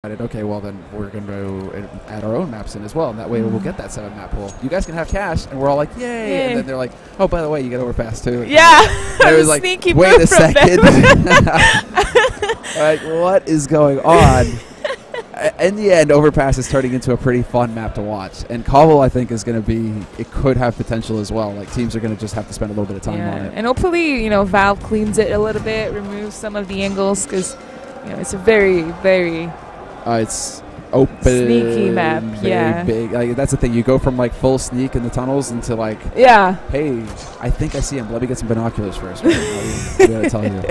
Okay, well then we're going to add our own maps in as well, and that way we'll get that 7-map pool. You guys can have cash, and we're all like, yay! And then they're like, oh, by the way, you get overpass too. Yeah, and it was like, wait a second. Like, what is going on? In the end, overpass is turning into a pretty fun map to watch, and Cobble I think is going to be. It could have potential as well. Like teams are going to just have to spend a little bit of time on it, and hopefully Valve cleans it a little bit, removes some of the angles because it's a very it's open, sneaky map. Big. Like, that's the thing. You go from like full sneak in the tunnels into like, hey, I think I see him. Let me get some binoculars first. Right? I'm gonna tell you.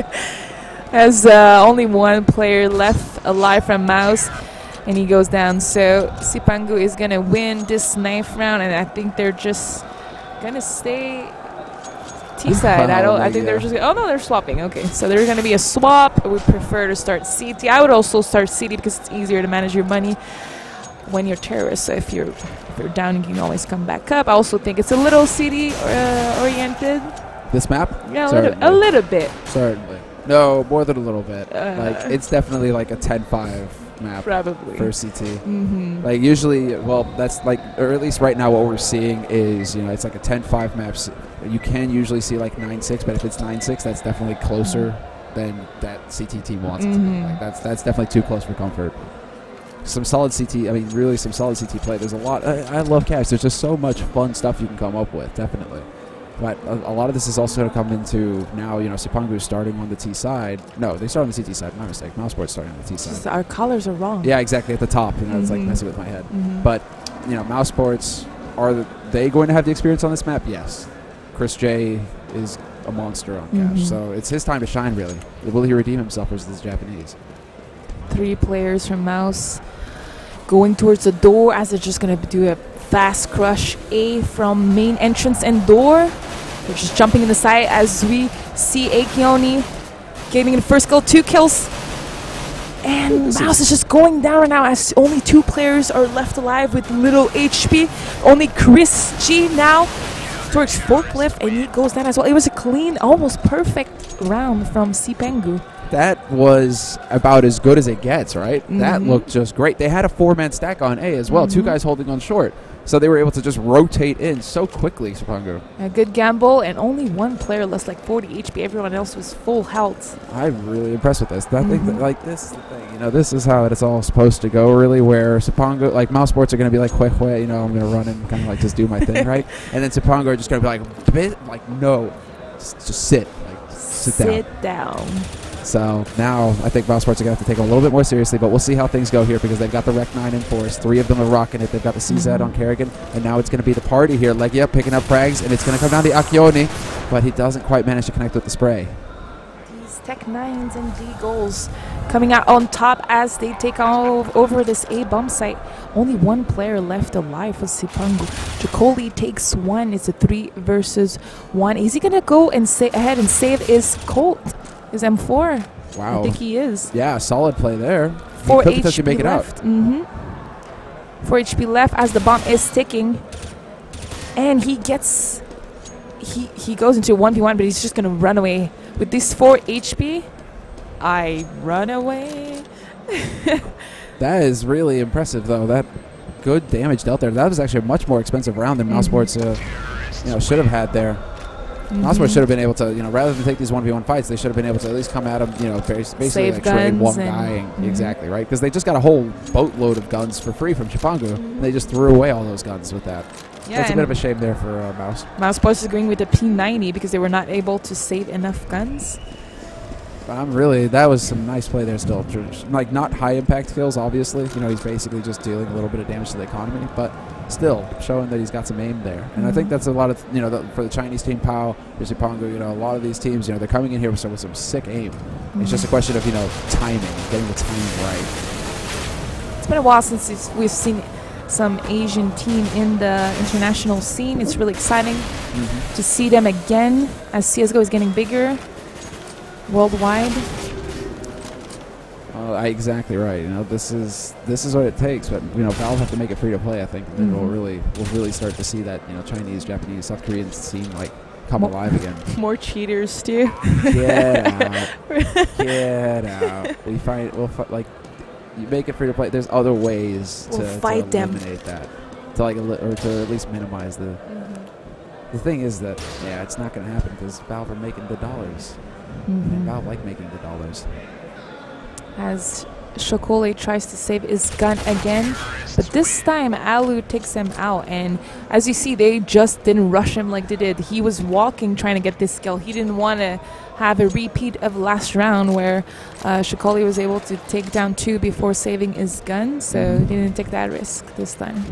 There's only one player left alive from Mouz, and he goes down. So Cipangu is gonna win this 9th round, and I think they're just gonna stay T side. I think they're just. Oh no, they're swapping. Okay, so there's gonna be a swap. I would prefer to start CT. I would also start CT because it's easier to manage your money when you're terrorist. So if you're down, you can always come back up. I also think it's a little CT oriented. This map? Yeah, a little bit. Certainly. No, more than a little bit. Like it's definitely like a 10-5 map probably for CT. Like usually, well, that's like, or at least right now what we're seeing is, it's like a 10-5 map. You can usually see like 9-6, but if it's 9-6, that's definitely closer than that CT team wants it to be. Like that's definitely too close for comfort. Some solid CT, I mean, really some solid CT play. There's a lot. I love cash. There's just so much fun stuff you can come up with, definitely. But a lot of this is also going to come into now, Cipangu is starting on the T side. No, they start on the CT side. My mistake. Mousesports starting on the T side. Our colors are wrong. Yeah, exactly. At the top. It's like messing with my head. But, Mousesports, are they going to have the experience on this map? Yes. Chris J is a monster on cash. So it's his time to shine, really. Will he redeem himself versus the Japanese? 3 players from Mouz going towards the door as they're just going to do a fast crush A from main entrance and door. They're just jumping in the side as we see Akioni getting the first kill, 2 kills. And Mouz is just going down right now as only 2 players are left alive with little HP. Only Chris G now towards forklift, and he goes down as well. It was a clean, almost perfect round from Cipangu. That was about as good as it gets, right? That looked just great. They had a 4-man stack on A as well, 2 guys holding on short. So they were able to just rotate in so quickly, Cipangu. A good gamble, and only 1 player lost like 40 HP. Everyone else was full health. I'm really impressed with this. I think that, like, this is the thing. This is how it's all supposed to go, really, where Cipangu, like, Mousesports are going to be like, I'm going to run and kind of like just do my thing, right? And then Cipangu are just going to be like, no, just sit. Like, sit down. So now I think Mousesports are going to have to take it a little bit more seriously, but we'll see how things go here because they've got the Rec 9 in force. 3 of them are rocking it. They've got the CZ on Kerrigan, and now it's going to be the party here. Legia picking up frags, and it's going to come down to Akioni, but he doesn't quite manage to connect with the spray. These Tech 9s and D goals coming out on top as they take over this A bomb site. Only 1 player left alive for Cipangu. Jacoli takes 1. It's a 3 versus 1. Is he going to go and ahead and save his Colt? His M4. Wow. I think he is. Yeah, solid play there. 4 HP make it left. 4 HP left as the bomb is ticking. And he gets... He goes into 1v1, but he's just going to run away. With this 4 HP, I run away. That is really impressive, though. That good damage dealt there. That was actually a much more expensive round than Mousesports should have had there. Mousesports should have been able to, rather than take these 1v1 fights, they should have been able to at least come at them, basically like trade 1 guy. Exactly, right? Because they just got a whole boatload of guns for free from Cipangu, and they just threw away all those guns with that. Yeah, that's a bit of a shame there for Mouz. Mousesports is agreeing with the P90 because they were not able to save enough guns. But that was some nice play there still. Like, not high-impact kills, obviously. He's basically just dealing a little bit of damage to the economy, but still showing that he's got some aim there. And I think that's a lot of, for the Chinese team, PAO, Cipangu, a lot of these teams, they're coming in here with some sick aim. It's just a question of, timing, getting the timing right. It's been a while since we've seen some Asian team in the international scene. It's really exciting to see them again as CSGO is getting bigger worldwide. Exactly right. This is what it takes. But Valve have to make it free to play, I think, and then we'll really start to see that Chinese, Japanese, South Korean scene like come alive again. More cheaters too. Get out! Get out! We'll find like you make it free to play. There's other ways to eliminate that, to like or to at least minimize the. The thing is that it's not going to happen because Valve are making the dollars. And Valve like making the dollars. As Shokole tries to save his gun again, but this time Alu takes him out, and as you see, they just didn't rush him like they did. He was walking trying to get this kill. He didn't want to have a repeat of last round where Shokole was able to take down 2 before saving his gun, so he didn't take that risk this time.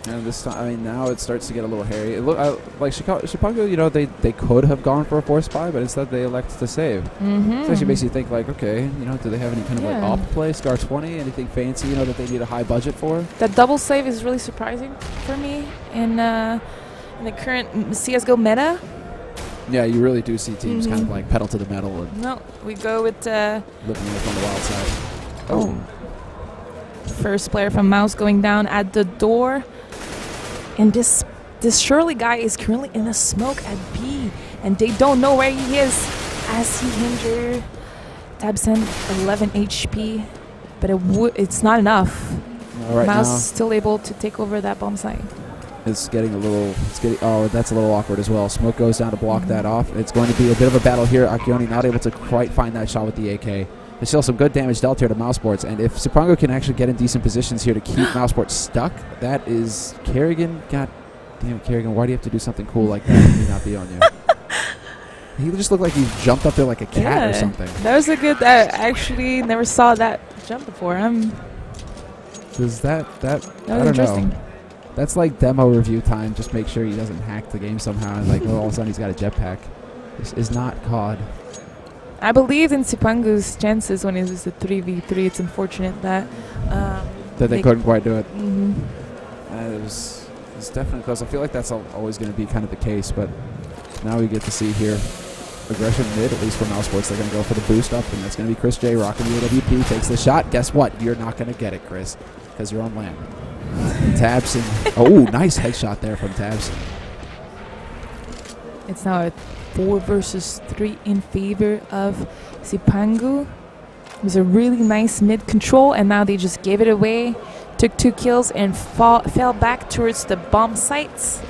And this time, I mean, now it starts to get a little hairy. It look like Cipangu, you know, they could have gone for a force buy, but instead they elect to save. So actually makes you think, like, okay, you know, do they have any kind of like op play, Scar 20, anything fancy, you know, that they need a high budget for? That double save is really surprising for me in the current CS:GO meta. Yeah, you really do see teams kind of like pedal to the metal. And no, we go with living on the wild side. Oh. First player from Mouz going down at the door. And this Shirley guy is currently in the smoke at B, and they don't know where he is as he injured Tabsen 11 HP, but it's not enough. Right Mouz is still able to take over that bomb site. It's getting that's a little awkward as well. Smoke goes down to block that off. It's going to be a bit of a battle here. Akioni not able to quite find that shot with the AK. There's still some good damage dealt here to Mousesports, and if Cipangu can actually get in decent positions here to keep Mousesports stuck, that is Kerrigan. God damn, Kerrigan, why do you have to do something cool like that and me not be on you? He just looked like he jumped up there like a cat or something. That was a good. I actually never saw that jump before. Does that was interesting. That's like demo review time. Just make sure he doesn't hack the game somehow, and like all of a sudden he's got a jetpack. This is not COD. I believed in Cipangu's chances when it was a 3v3. It's unfortunate that they couldn't quite do it. It was definitely close. I feel like that's always going to be kind of the case, but now we get to see here aggression mid, at least for Mousesports. They're going to go for the boost up, and that's going to be Chris J rocking the AWP. Takes the shot. Guess what? You're not going to get it, Chris, because you're on land. Tabsen. Oh, nice headshot there from Tabsen. It's now a 4 versus 3 in favor of Cipangu. It was a really nice mid control, and now they just gave it away. Took 2 kills and fell back towards the bomb sites.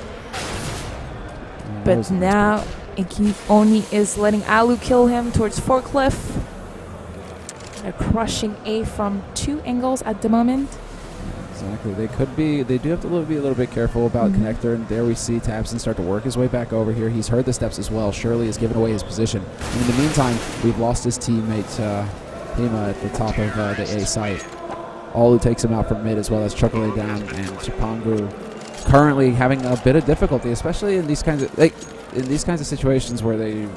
But now Akioni is letting Alu kill him towards Forklift. They're crushing A from 2 angles at the moment. Exactly. They do have to be a little bit careful about connector, and there we see Tabsen start to work his way back over here. He's heard the steps as well. Shirley has given away his position. And in the meantime, we've lost his teammate Hema at the top of the A site. Olu takes him out from mid as well as Chokole down, and Cipangu currently having a bit of difficulty, especially in these kinds of situations where it's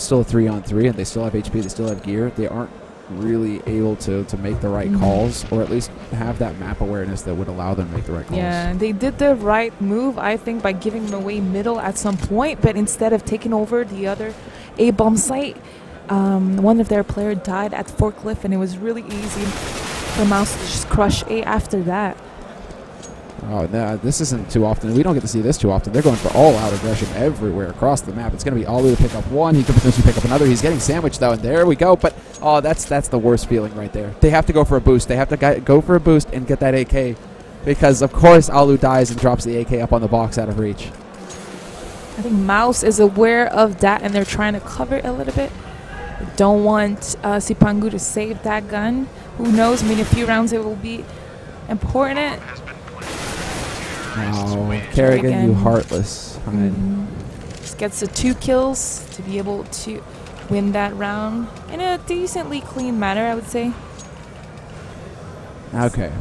still a 3-on-3 and they still have HP, they still have gear. They aren't really able to make the right calls, or at least have that map awareness that would allow them to make the right calls. Yeah, they did the right move, I think, by giving them away middle at some point, but instead of taking over the other A bomb site, one of their players died at Forklift, and it was really easy for Mouz to just crush A after that. Oh, no, this isn't too often. We don't get to see this too often. They're going for all-out aggression everywhere across the map. It's going to be Olu to pick up one. He could potentially pick up another. He's getting sandwiched, though, and there we go. But, oh, that's the worst feeling right there. They have to go for a boost. They have to go for a boost and get that AK, because, of course, Olu dies and drops the AK up on the box out of reach. I think Mouz is aware of that, and they're trying to cover it a little bit. They don't want Cipangu to save that gun. Who knows? I mean, a few rounds it will be important. Oh, Kerrigan, you heartless. Just gets the 2 kills to be able to win that round in a decently clean manner, I would say. Okay.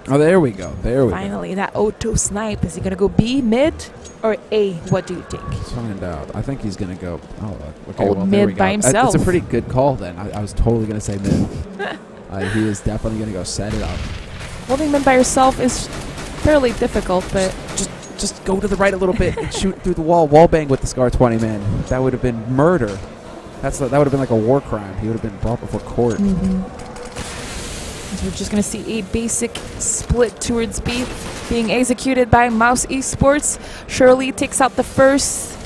Oh, there we go. Finally, that auto snipe. Is he going to go B, mid, or A? What do you think? Let's find out. I think he's going to go... Oh, okay. Well, mid by himself. It's a pretty good call, then. I was totally going to say mid. He is definitely going to go set it up. Holding mid by yourself is fairly difficult, but just go to the right a little bit and shoot through the wall bang with the Scar 20, man. That would have been murder. That would have been like a war crime. He would have been brought before court. So we're just going to see a basic split towards B being executed by Mousesports. Shirley takes out the first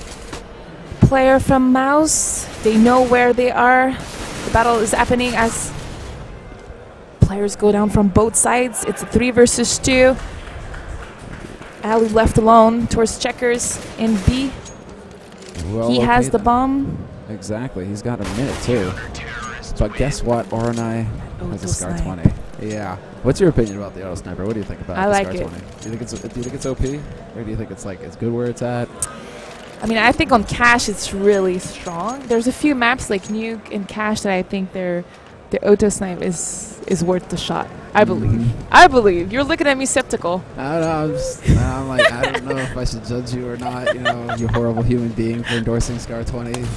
player from Mouz. They know where they are. The battle is happening as players go down from both sides. It's a 3 versus 2. Ali left alone towards checkers in B. Well, he has the bomb. Exactly. He's got a minute too. But guess what? Oranai has a Scar 20. Yeah. What's your opinion about the auto sniper? What do you think about the Scar 20? Do you think it's OP, or do you think it's like it's good where it's at? I mean, I think on Cash it's really strong. There's a few maps like Nuke and Cash that I think the auto snipe is worth the shot. I believe. I believe. You're looking at me skeptical. I don't know. I'm like, I don't know if I should judge you or not. You know, you horrible human being for endorsing Scar 20. Like,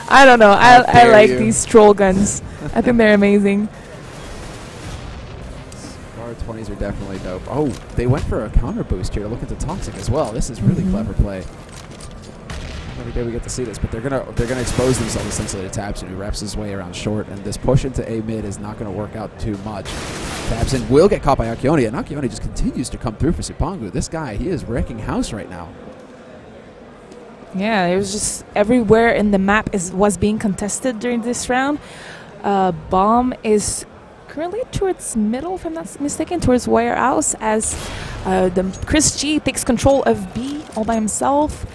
I don't know. I like these troll guns. I think they're amazing. Scar 20s are definitely dope. Oh, they went for a counter boost here to look into Toxic as well. This is really clever play. Every day we get to see this, but they're gonna expose themselves essentially to Tabson, who wraps his way around short, and this push into A mid is not gonna work out too much. Tabson will get caught by Akione, and Akione just continues to come through for Cipangu. This guy, he is wrecking house right now. Yeah, it was just everywhere in the map was being contested during this round. Bomb is currently towards middle, if I'm not mistaken, towards warehouse, as the Chris G takes control of B all by himself.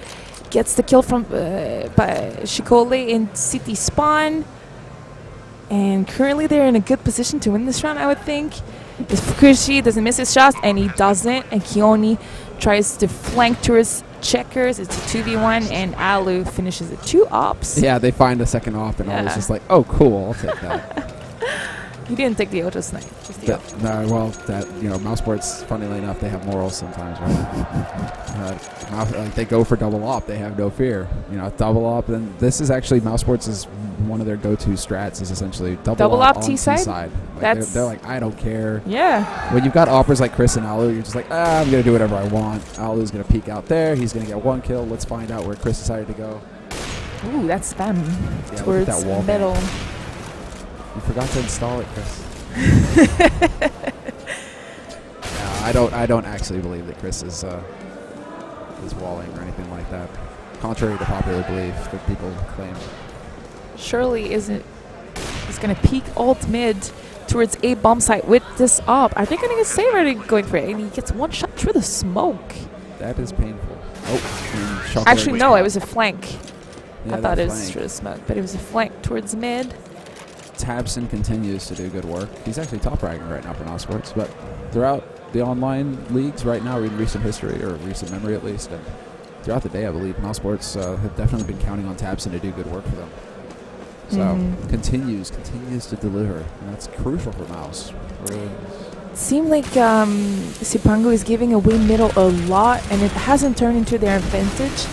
Gets the kill from by Shikole in city spawn. And currently they're in a good position to win this round, I would think. If Chris G doesn't miss his shots, and he doesn't, and Kioni tries to flank towards checkers. It's a 2v1, and Alu finishes it 2 ops. Yeah, they find a second op, and I was just like, oh, cool, I'll take that. He didn't take the auto snipe. Just the op. No, well, that, you know, Mousesports, funnily enough, they have morals sometimes, right? Like they go for double op, they have no fear. You know, double op, and this is actually Mousesports is one of their go-to strats is essentially double op on T-side. Like they're like, I don't care. Yeah. When you've got operas like Chris and Alu, you're just like, I'm going to do whatever I want. Alu's going to peek out there. He's going to get 1 kill. Let's find out where Chris decided to go. Ooh, that's spam. Yeah, towards that wall middle. You forgot to install it, Chris. No, I don't actually believe that Chris is walling or anything like that, contrary to popular belief that people claim. Surely he's going to peek alt mid towards A bomb site with this op. I think I'm going to say already going for it, and he gets 1 shot through the smoke. That is painful. Oh, actually no, it was a flank. Yeah, I thought it was through the smoke, but it was a flank towards mid. Tabson continues to do good work. He's actually top ranking right now for Mousesports, but throughout the online leagues right now, in recent history, or recent memory at least, and throughout the day, I believe, Mousesports have definitely been counting on Tabson to do good work for them. So continues to deliver, and that's crucial for Mouse. Really. It seemed like Cipangu is giving away middle a lot, and it hasn't turned into their advantage.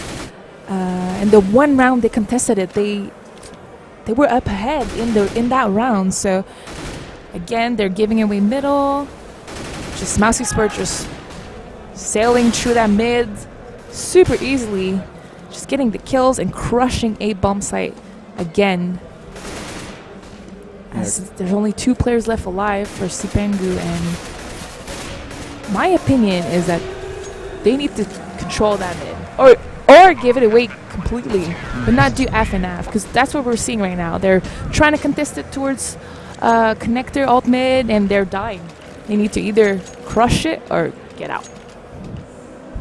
And the 1 round they contested it, they were up ahead in that round. So again, they're giving away middle. Just Mousesports just sailing through that mid super easily, just getting the kills and crushing A bomb site again. As there's only 2 players left alive for Cipangu, and my opinion is that they need to control that mid, or give it away completely, but not do F and F, because that's what we're seeing right now. They're trying to contest it towards connector alt mid, and they're dying. They need to either crush it or get out.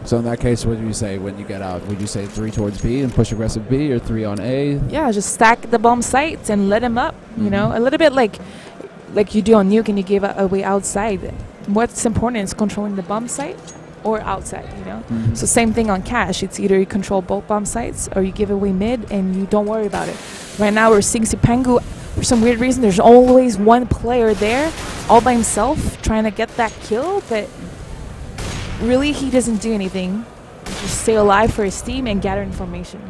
So in that case, what do you say when you get out? Would you say 3 towards B and push aggressive B, or 3 on A? Yeah, just stack the bomb sites and let them up. You know, a little bit like you do on Nuke, and you give away outside. What's important is controlling the bomb site or outside. You know, so same thing on Cash. It's either you control both bomb sites or you give away mid and you don't worry about it. Right now we're seeing Cipangu. For some weird reason, there's always 1 player there all by himself trying to get that kill, but really he doesn't do anything. Just stay alive for his team and gather information.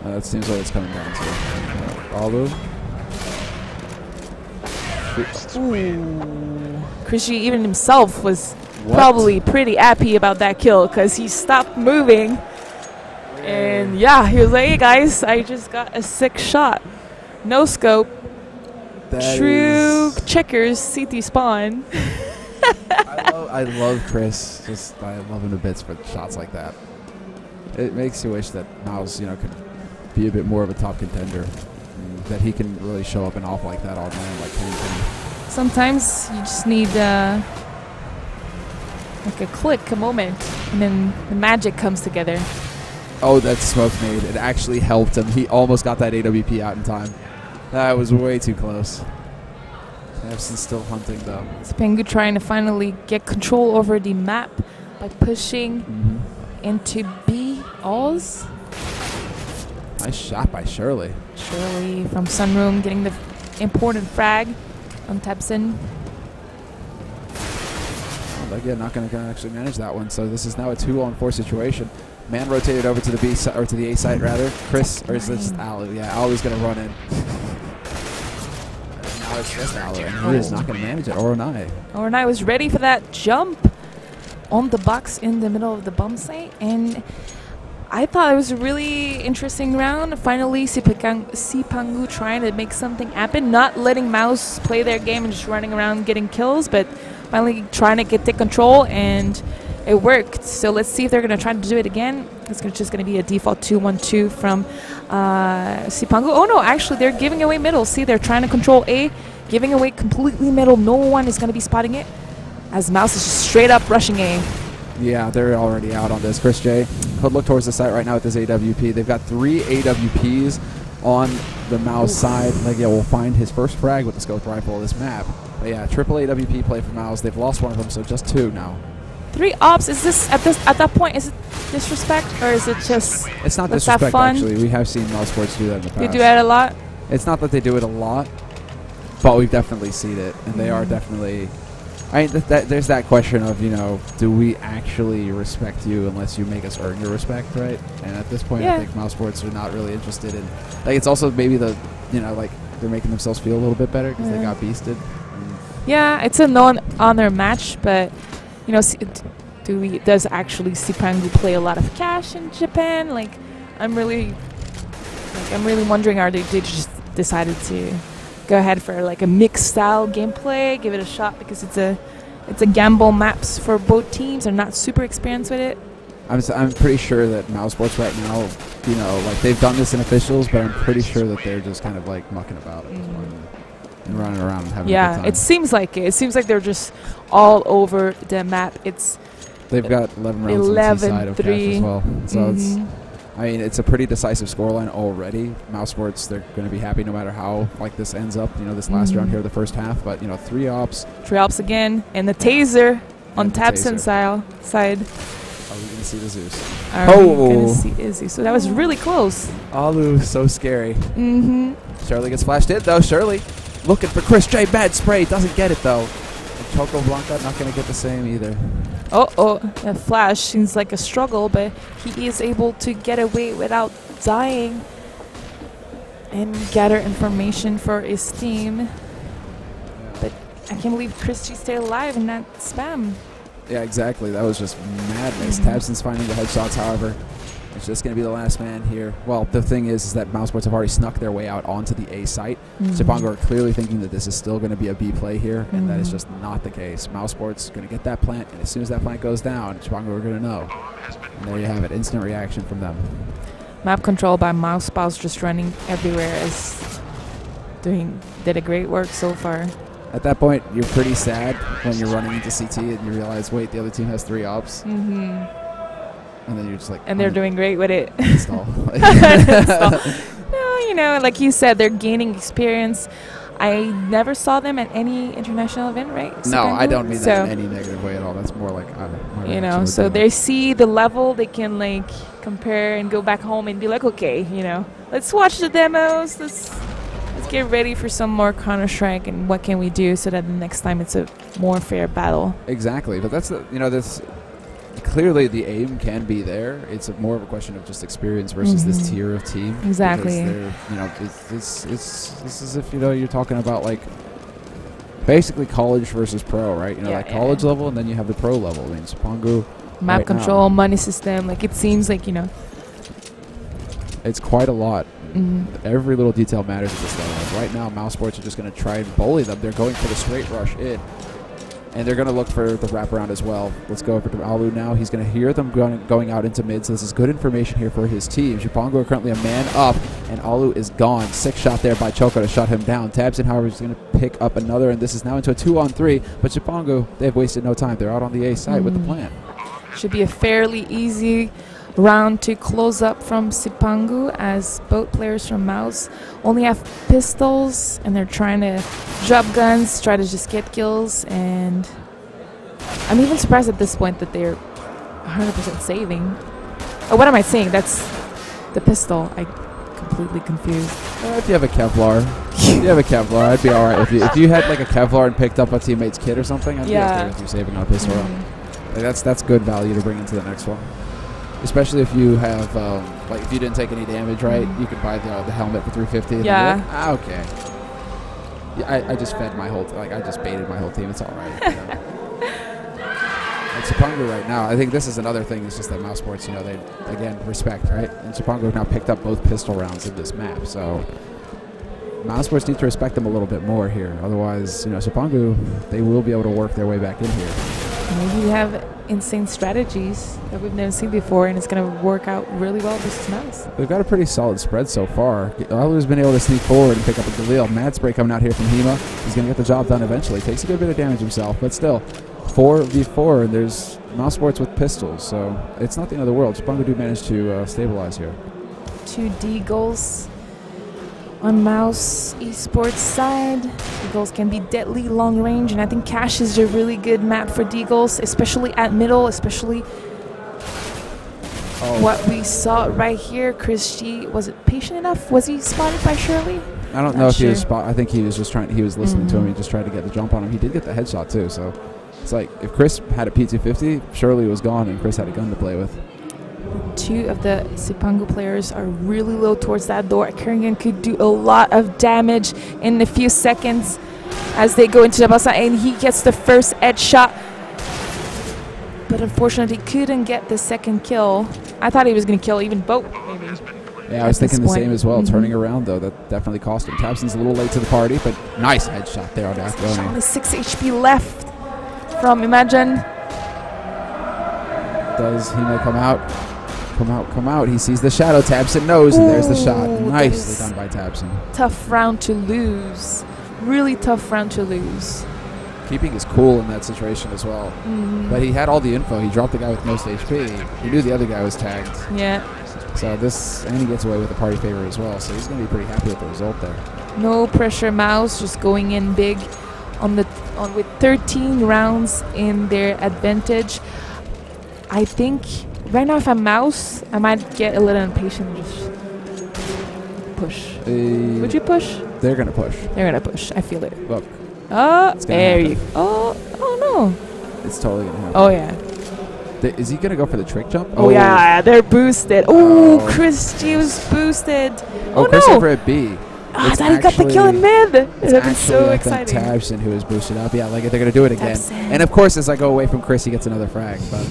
That seems like it's coming down to Alu. Ooh. Krishy even himself was probably pretty happy about that kill, because he stopped moving. And yeah, he was like, hey guys, I just got a 6 shot. No scope. True checkers, CT spawn. I love Chris. I love him to bits for shots like that. It makes you wish that Mouz, you know, could be a bit more of a top contender. that he can really show up and off like that all night, like Kenny. Sometimes you just need like a click, a moment, and then the magic comes together. Oh, that smoke nade. It actually helped him. He almost got that AWP out in time. That was way too close. Epson's still hunting, though. Cipangu trying to finally get control over the map by pushing into B. Oz. Nice shot by Shirley. Shirley from Sunroom getting the important frag on Tepson. Well, again, not going to actually manage that one. So this is now a 2-on-4 situation. Man rotated over to the B side, or to the A side rather. Chris, or is this Alu? Yeah, Alu's going to run in. Now it's just Alu, and he is not going to manage it. Oronai. Oronai was ready for that jump on the box in the middle of the bomb site, and I thought it was a really interesting round. Finally, Cipangu trying to make something happen, not letting Mouz play their game and just running around getting kills, but finally trying to take control, and it worked. So let's see if they're going to try to do it again. It's just going to be a default 2-1-2 from Cipangu. Oh no, actually they're giving away middle. See, they're trying to control A, giving away completely middle. No one is going to be spotting it, as Mouz is just straight up rushing A. Yeah, they're already out on this. Chris J could look towards the site right now with this AWP. They've got 3 AWPs on the Mouz side. Like, yeah, we'll find his first frag with the scope rifle of this map. But yeah, triple AWP play for Mouz. They've lost one of them, so just 2 now. 3 ops. Is this at that point? Is it disrespect, or is it just? It's not disrespect. Actually, we have seen Mousesports do that in the past. They do it a lot. It's not that they do it a lot, but we've definitely seen it, and they are definitely. I mean, there's that question of, you know, do we actually respect you unless you make us earn your respect, right? And at this point, I think Mousesports are not really interested in. Like, it's also maybe the, you know, like they're making themselves feel a little bit better because they got beasted. Yeah, it's a non-honor match, but you know, does actually Cipangu play a lot of cash in Japan? Like, I'm really wondering, are they just decided to go ahead for like a mixed style gameplay, give it a shot because it's a gamble maps for both teams. They're not super experienced with it. I'm pretty sure that Mousesports right now, you know, like they've done this in officials, but I'm pretty sure that they're just kind of like mucking about it and running around and having a good time. It seems like it. It seems like they're just all over the map. They've got 11 rounds on C side of cash as well. So it's. I mean, it's a pretty decisive scoreline already. Mousesports, they're going to be happy no matter how like this ends up. You know, this last round here, the first half. But you know, 3 ops. 3 ops again, and the taser on Tapson side. Are we going to see the Zeus? Are we going to see the Zeus? So that was really close. Alu, so scary. Shirley gets flashed in though. Shirley looking for Chris J. Bad spray, doesn't get it though. And Choco Blanca not going to get the same either. That flash seems like a struggle, but he is able to get away without dying and gather information for his team. But I can't believe Chris G stayed alive in that spam. Yeah, exactly. That was just madness. Tabson's finding the headshots, however. It's just going to be the last man here. Well, the thing is that Mousesports have already snuck their way out onto the A site. Cipangu are clearly thinking that this is still going to be a B play here, and that is just not the case. Mousesports going to get that plant, and as soon as that plant goes down, Cipangu are going to know. And there you have it, instant reaction from them. Map control by Mousesports just running everywhere did a great work so far. At that point, you're pretty sad when you're running into CT and you realize, wait, the other team has 3 ops. And then you're just like, and they're doing great with it. Install. No, you know, like you said, they're gaining experience. I never saw them at any international event, right? No, I don't mean that in any negative way at all. That's more like, you know, so they see the level, they can like compare and go back home and be like, okay, you know, let's watch the demos. Let's get ready for some more Counter-Strike, and what can we do so that the next time it's a more fair battle. Exactly, but that's the, you know, this. Clearly, the aim can be there. It's more of a question of just experience versus this tier of team. Exactly. You know, it's as if, you know, you're talking about like basically college versus pro, right? You know, like college level, and then you have the pro level. I mean, Cipangu, map control, money system. Like, it seems like, you know, it's quite a lot. Every little detail matters at this level. Like right now, Mousesports are just going to try and bully them. They're going for the straight rush in. And they're going to look for the wraparound as well. Let's go over to Alu now. He's going to hear them going out into mid, so this is good information here for his team. Cipangu are currently a man up, and Alu is gone. 6 shot there by Choco to shut him down. Tabson, however, is going to pick up another, and this is now into a 2-on-3. But Cipangu, they've wasted no time. They're out on the A side with the plant. Should be a fairly easy round to close up from Cipangu, as both players from Mouz only have pistols, and they're trying to drop guns, try to just get kills. And I'm even surprised at this point that they're 100% saving. Oh, what am I saying? That's the pistol. I completely confused. If you have a Kevlar, I'd be all right with you. If you had like a Kevlar and picked up a teammate's kit or something, I'd be okay with you saving on a pistol round. Like that's good value to bring into the next one. Especially if you have, like, if you didn't take any damage, right? You could buy the helmet for 350. Yeah. Okay. Yeah, I just fed my whole, I just baited my whole team. It's all right. You know? And Cipangu right now, I think this is another thing. It's just that Mousesports, you know, they again respect, right? And Cipangu have now picked up both pistol rounds in this map, so Mousesports need to respect them a little bit more here. Otherwise, you know, Cipangu, they will be able to work their way back in here. Maybe you have insane strategies that we've never seen before, and it's going to work out really well versus Mouz. They've got a pretty solid spread so far. Alu's been able to sneak forward and pick up a Galil. Mad Spray coming out here from Hema. He's going to get the job done eventually. Takes a good bit of damage himself, but still, 4v4, and there's Mousesports with pistols, so it's not the end of the world. Cipangu do manage to stabilize here. 2 Deagles on Mouz Esports side. Deagles can be deadly long range, and I think Cache is a really good map for Deagles, especially at middle, especially what we saw right here. Chris G, was it patient enough? Was he spotted by Shirley? I don't know if he was spot. I think he was just trying. He was listening to him. He just tried to get the jump on him. He did get the headshot too. So it's like if Chris had a P250, Shirley was gone, and Chris had a gun to play with. 2 of the Cipangu players are really low towards that door. Kerrigan could do a lot of damage in a few seconds as they go into the bus, and he gets the first edge shot. But unfortunately, couldn't get the second kill. I thought he was going to kill even both, maybe. Yeah, I was thinking the same as well. Turning around, though, that definitely cost him. Tabson's a little late to the party, but nice headshot there on Afghani. Only 6 HP left from Imagine. Does Hema come out? Come out. He sees the shadow. Tabson knows, and there's the shot. Nicely done by Tabson. Tough round to lose. Really tough round to lose. Keeping his cool in that situation as well. But he had all the info. He dropped the guy with most HP. He knew the other guy was tagged. Yeah. So this, and he gets away with a party favor as well. So he's going to be pretty happy with the result there. No pressure, Mouz just going in big with 13 rounds in their advantage. I think right now, if I'm Mouz, I might get a little impatient and just push. Would you push? They're going to push. They're going to push. I feel it. Look. Oh, there you go. Oh, no. It's totally going to happen. Oh, yeah. Is he going to go for the trick jump? Oh, yeah. They're boosted. Oh, Chris G was boosted. Oh, Chris no. over at B. I thought he got the kill in mid. It would have been so exciting. Tabson who is boosted up. Yeah, like they're going to do it again. Tabson. And of course, as I go away from Chris, he gets another frag. But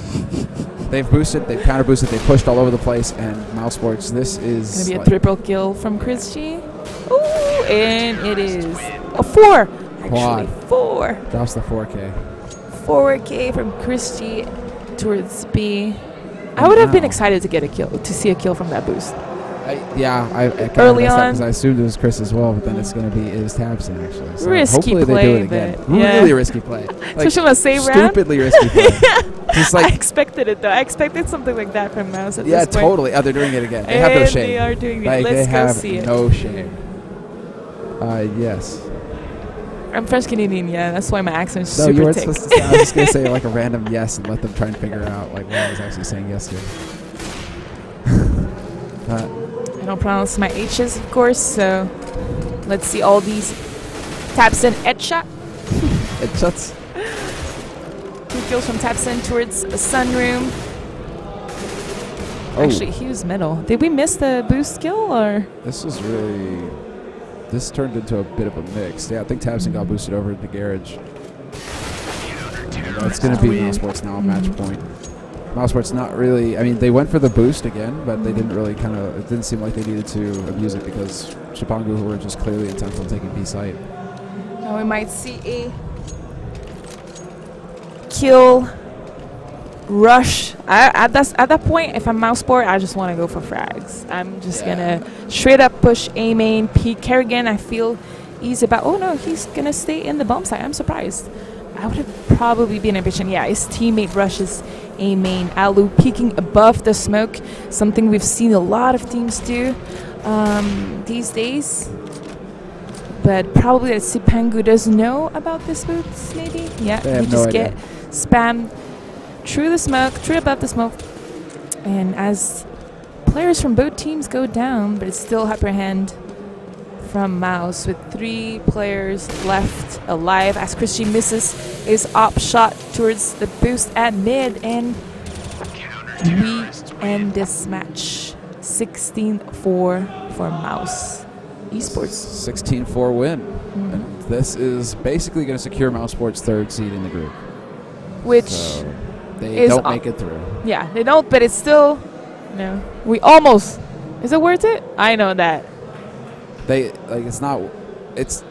they've boosted, they've counter boosted, they've pushed all over the place. And Mousesports, this is going to be a triple kill from Chris G. Ooh, and it is a 4. Actually, 4. Drops the 4K. 4K from Chris G towards B. I would have been excited to get a kill, to see a kill from that boost. Early on, because I assumed it was Chris as well, but then it's going to be Tabson actually. So risky hopefully play, they do it again. Really risky play. Especially on a save round. Stupidly risky play. Just like I expected it though. I expected something like that from Mouz at this point. Yeah, totally. Oh, they're doing it again. They have no shame. They are doing like, it. Let's go see it. They have no shame. Yes. I'm French Canadian, yeah. That's why my accent's so super you weren't thick. supposed to say, I was just going to say like a random yes and let them try and figure out like what I was actually saying yes to. I don't pronounce my H's, of course, so let's see all these Tabson headshot. Headshots. 2 kills from Tabson towards a sunroom. Oh. Actually, he was middle. Did we miss the boost kill, or? This turned into a bit of a mix. Yeah, I think Tabson got boosted over to the garage. It's going to be Mousesports now, match point. Mousesports not really, I mean, they went for the boost again, but they didn't really it didn't seem like they needed to abuse it because Cipangu, who were just clearly intent on taking B site. Now we might see a kill rush. At that point, if I'm Mousesport, I just want to go for frags. I'm just gonna straight up push A main. Pete Kerrigan, I feel he's about. Oh no, he's gonna stay in the bomb site. I'm surprised. I would have probably been impatient. Yeah, his teammate rushes A main. Alu peeking above the smoke, something we've seen a lot of teams do these days. But probably that Cipangu does know about this boots, maybe? Yeah, They have you no just idea. get spammed through the smoke, through above the smoke. And as players from both teams go down, but it's still upper hand from Mouz with 3 players left alive as Christian misses his op shot towards the boost at mid, and we end this match 16-4 for Mouz Esports. 16-4 win. And this is basically going to secure Mousesports' 3rd seed in the group. Which So they is don't make it through. yeah, they don't, but it's still, no, we almost, is it worth it? I know that. They like it's not. It's